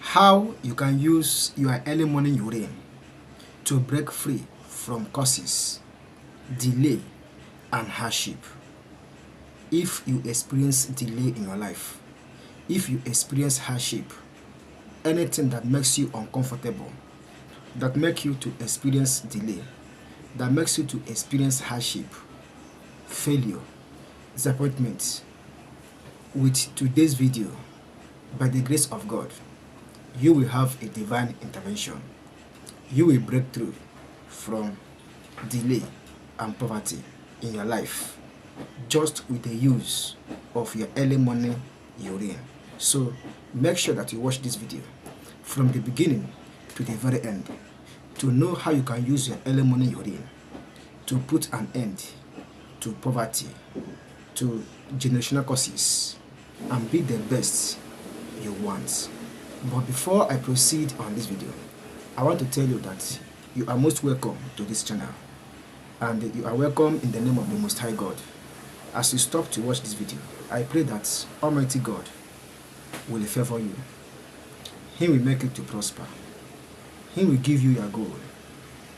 How you can use your early morning urine to break free from causes, delay, and hardship. If you experience delay in your life, if you experience hardship, anything that makes you uncomfortable, that makes you to experience delay, that makes you to experience hardship, failure, disappointment, with today's video, by the grace of God, you will have a divine intervention. You will break through from delay and poverty in your life just with the use of your early morning urine. So make sure that you watch this video from the beginning to the very end to know how you can use your early morning urine to put an end to poverty, to generational causes, and be the best you want. But before I proceed on this video, I want to tell you that you are most welcome to this channel, and you are welcome in the name of the Most High God. As you stop to watch this video, I pray that Almighty God will favor you. He will make you to prosper. He will give you your goal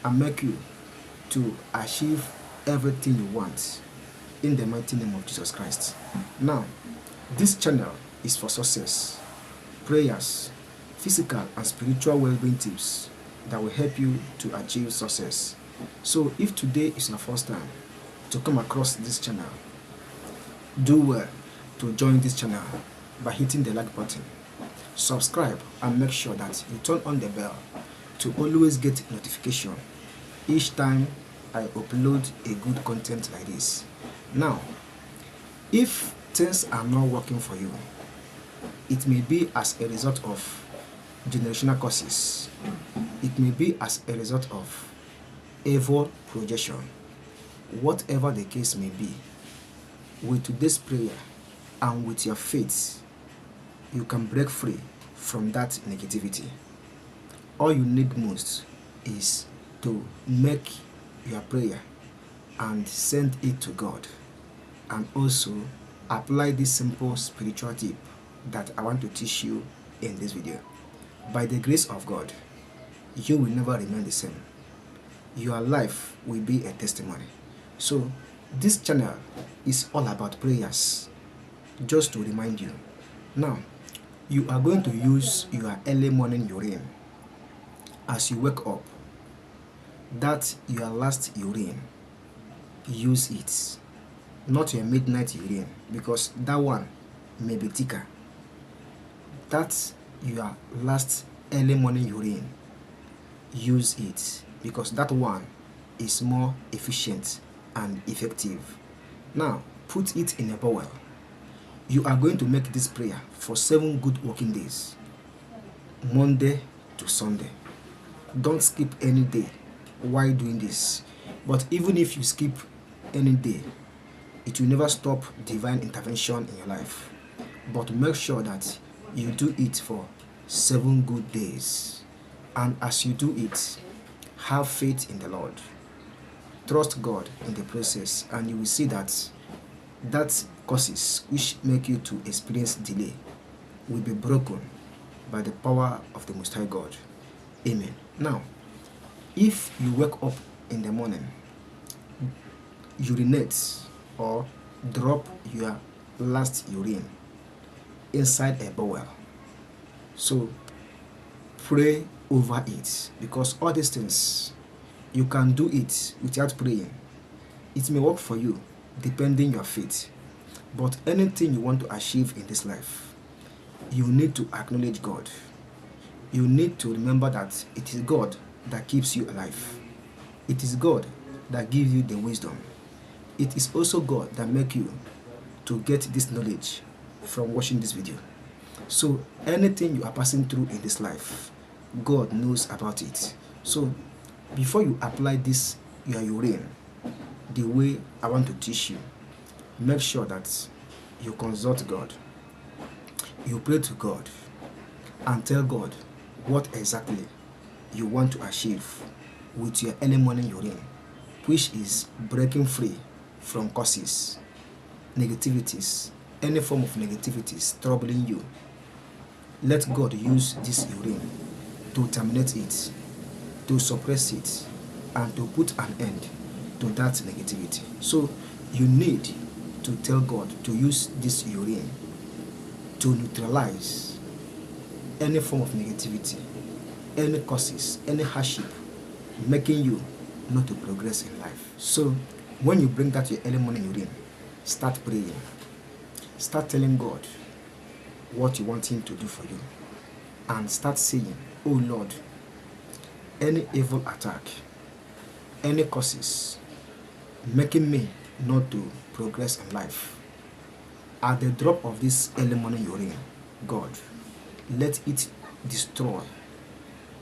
and make you to achieve everything you want in the mighty name of Jesus Christ. Now, this channel is for success, prayers, physical and spiritual well-being tips that will help you to achieve success. So if today is your first time to come across this channel, do well to join this channel by hitting the like button, subscribe, and make sure that you turn on the bell to always get notification each time I upload a good content like this. Now, if things are not working for you, it may be as a result of generational causes. It may be as a result of evil projection. Whatever the case may be, with today's prayer and with your faith, you can break free from that negativity. All you need most is to make your prayer and send it to God, and also apply this simple spiritual tip that I want to teach you in this video. By the grace of God, you will never remain the same. Your life will be a testimony. So this channel is all about prayers, just to remind you. Now, you are going to use your early morning urine as you wake up. That's your last urine. Use it, not your midnight urine, because that one may be thicker. That's your last early morning urine. Use it, because that one is more efficient and effective. Now, put it in a bowl. You are going to make this prayer for 7 good working days, Monday to Sunday. Don't skip any day while doing this. But even if you skip any day, it will never stop divine intervention in your life. But make sure that you do it for 7 good days. And as you do it, have faith in the Lord. Trust God in the process, and you will see that causes which make you to experience delay will be broken by the power of the Most High God. Amen. Now, if you wake up in the morning, urinate or drop your last urine inside a bowl, so pray over it, because all these things you can do it without praying. It may work for you depending your faith, but anything you want to achieve in this life, you need to acknowledge God. You need to remember that it is God that keeps you alive. It is God that gives you the wisdom. It is also God that makes you to get this knowledge from watching this video. So anything you are passing through in this life, God knows about it. So before you apply this your urine the way I want to teach you, make sure that you consult God. You pray to God and tell God what exactly you want to achieve with your early morning urine, which is breaking free from causes, negativities, any form of negativities troubling you. Let God use this urine to terminate it, to suppress it, and to put an end to that negativity. So you need to tell God to use this urine to neutralize any form of negativity, any causes, any hardship, making you not to progress in life. So when you bring that your early morning urine, start praying. Start telling God what you want Him to do for you. And start saying, oh Lord, any evil attack, any causes making me not to progress in life, at the drop of this early morning urine, God, let it destroy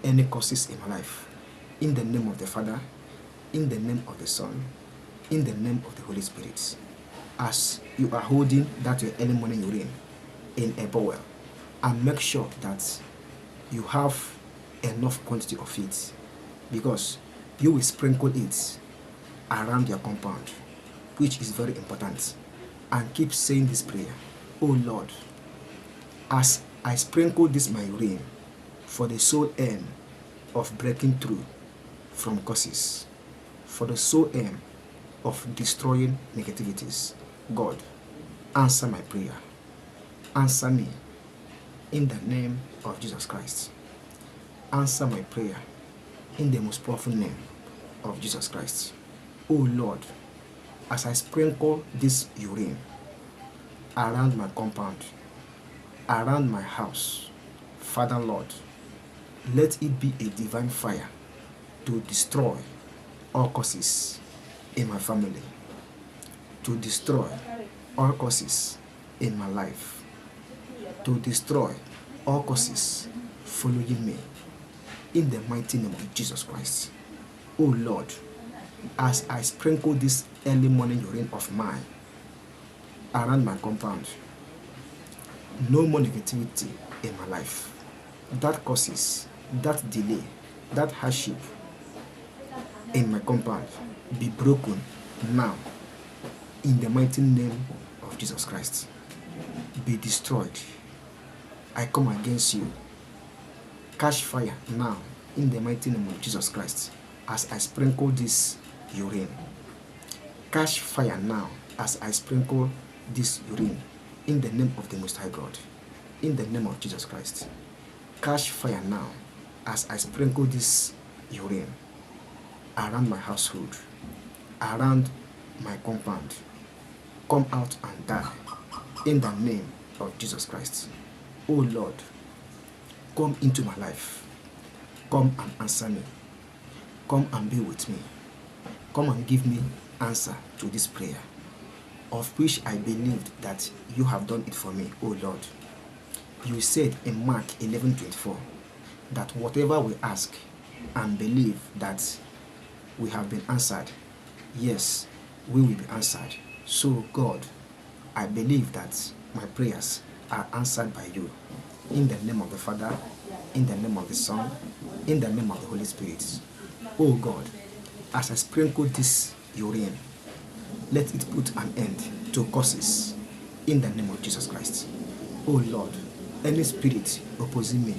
any causes in my life. In the name of the Father, in the name of the Son, in the name of the Holy Spirit. As you are holding that your early morning urine in a bowl, and make sure that you have enough quantity of it, because you will sprinkle it around your compound, which is very important. And keep saying this prayer, oh Lord, as I sprinkle this my urine for the sole aim of breaking through from causes, for the sole aim of destroying negativities, God, answer my prayer. Answer me in the name of Jesus Christ. Answer my prayer in the most powerful name of Jesus Christ. Oh Lord, as I sprinkle this urine around my compound, around my house, Father Lord, let it be a divine fire to destroy all causes in my family, to destroy all causes in my life, to destroy all causes following me, in the mighty name of Jesus Christ. Oh Lord, as I sprinkle this early morning urine of mine around my compound, no more negativity in my life. That causes, that delay, that hardship in my compound be broken now in the mighty name of Jesus Christ. Be destroyed. I come against you. Catch fire now in the mighty name of Jesus Christ as I sprinkle this urine. Catch fire now as I sprinkle this urine in the name of the Most High God, in the name of Jesus Christ. Catch fire now as I sprinkle this urine around my household, around my compound. Come out and die in the name of Jesus Christ. Oh Lord, come into my life. Come and answer me. Come and be with me. Come and give me answer to this prayer, of which I believed that you have done it for me, oh Lord. You said in Mark 11:24 that whatever we ask and believe that we have been answered, yes, we will be answered. So God, I believe that my prayers are answered by you. In the name of the Father, in the name of the Son, in the name of the Holy Spirit. Oh God, as I sprinkle this urine, let it put an end to causes in the name of Jesus Christ. Oh Lord, any spirit opposing me,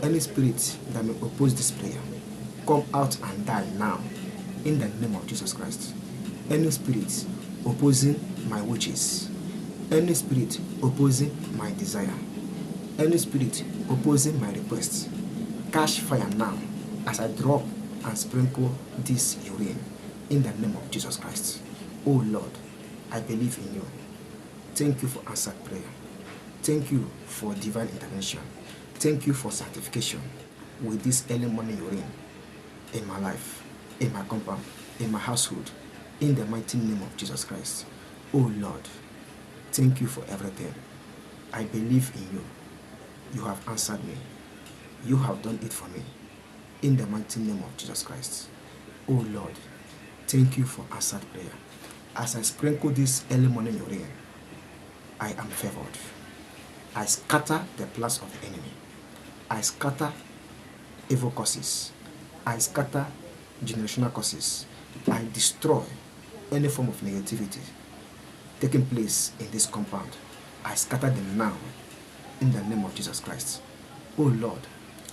any spirit that may oppose this prayer, come out and die now in the name of Jesus Christ. Any spirit opposing my wishes, any spirit opposing my desire, any spirit opposing my request, catch fire now as I drop and sprinkle this urine in the name of Jesus Christ. Oh Lord, I believe in you. Thank you for answered prayer. Thank you for divine intervention. Thank you for sanctification with this early morning urine in my life, in my compound, in my household, in the mighty name of Jesus Christ. Oh Lord, thank you for everything. I believe in you. You have answered me. You have done it for me. In the mighty name of Jesus Christ. Oh Lord, thank you for answered prayer. As I sprinkle this early morning urine, I am favored. I scatter the plans of the enemy. I scatter evil causes. I scatter generational causes. I destroy any form of negativity taking place in this compound. I scatter them now in the name of Jesus Christ. Oh Lord,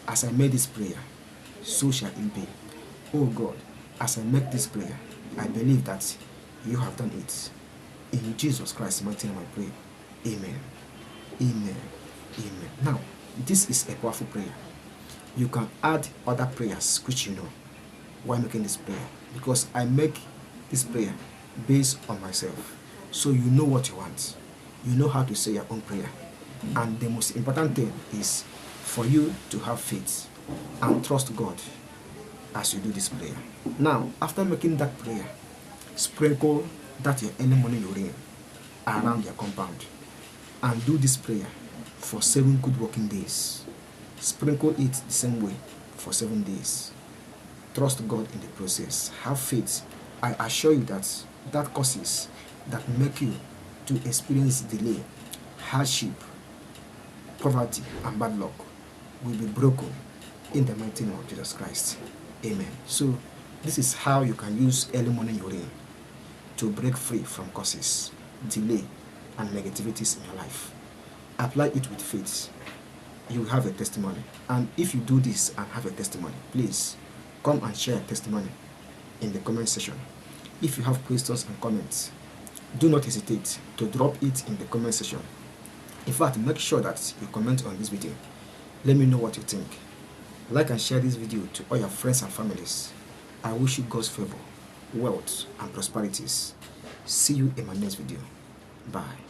as I made this prayer, so shall it be. Oh God, as I make this prayer, I believe that you have done it. In Jesus Christ's mighty name I pray. Amen. Amen. Amen. Now, this is a powerful prayer. You can add other prayers which you know while making this prayer, because I make this prayer based on myself. So you know what you want. You know how to say your own prayer. And the most important thing is for you to have faith and trust God as you do this prayer. Now, after making that prayer, sprinkle that your early morning urine around your compound and do this prayer for 7 good working days. Sprinkle it the same way for 7 days. Trust God in the process. Have faith. I assure you that causes that make you to experience delay, hardship, poverty, and bad luck will be broken in the mighty name of Jesus Christ. Amen. So this is how you can use early morning urine to break free from causes, delay, and negativities in your life. Apply it with faith. You will have a testimony. And if you do this and have a testimony, please come and share a testimony in the comment section. If you have questions and comments, do not hesitate to drop it in the comment section. In fact, make sure that you comment on this video. Let me know what you think. Like and share this video to all your friends and families. I wish you God's favor, wealth, and prosperities. See you in my next video. Bye.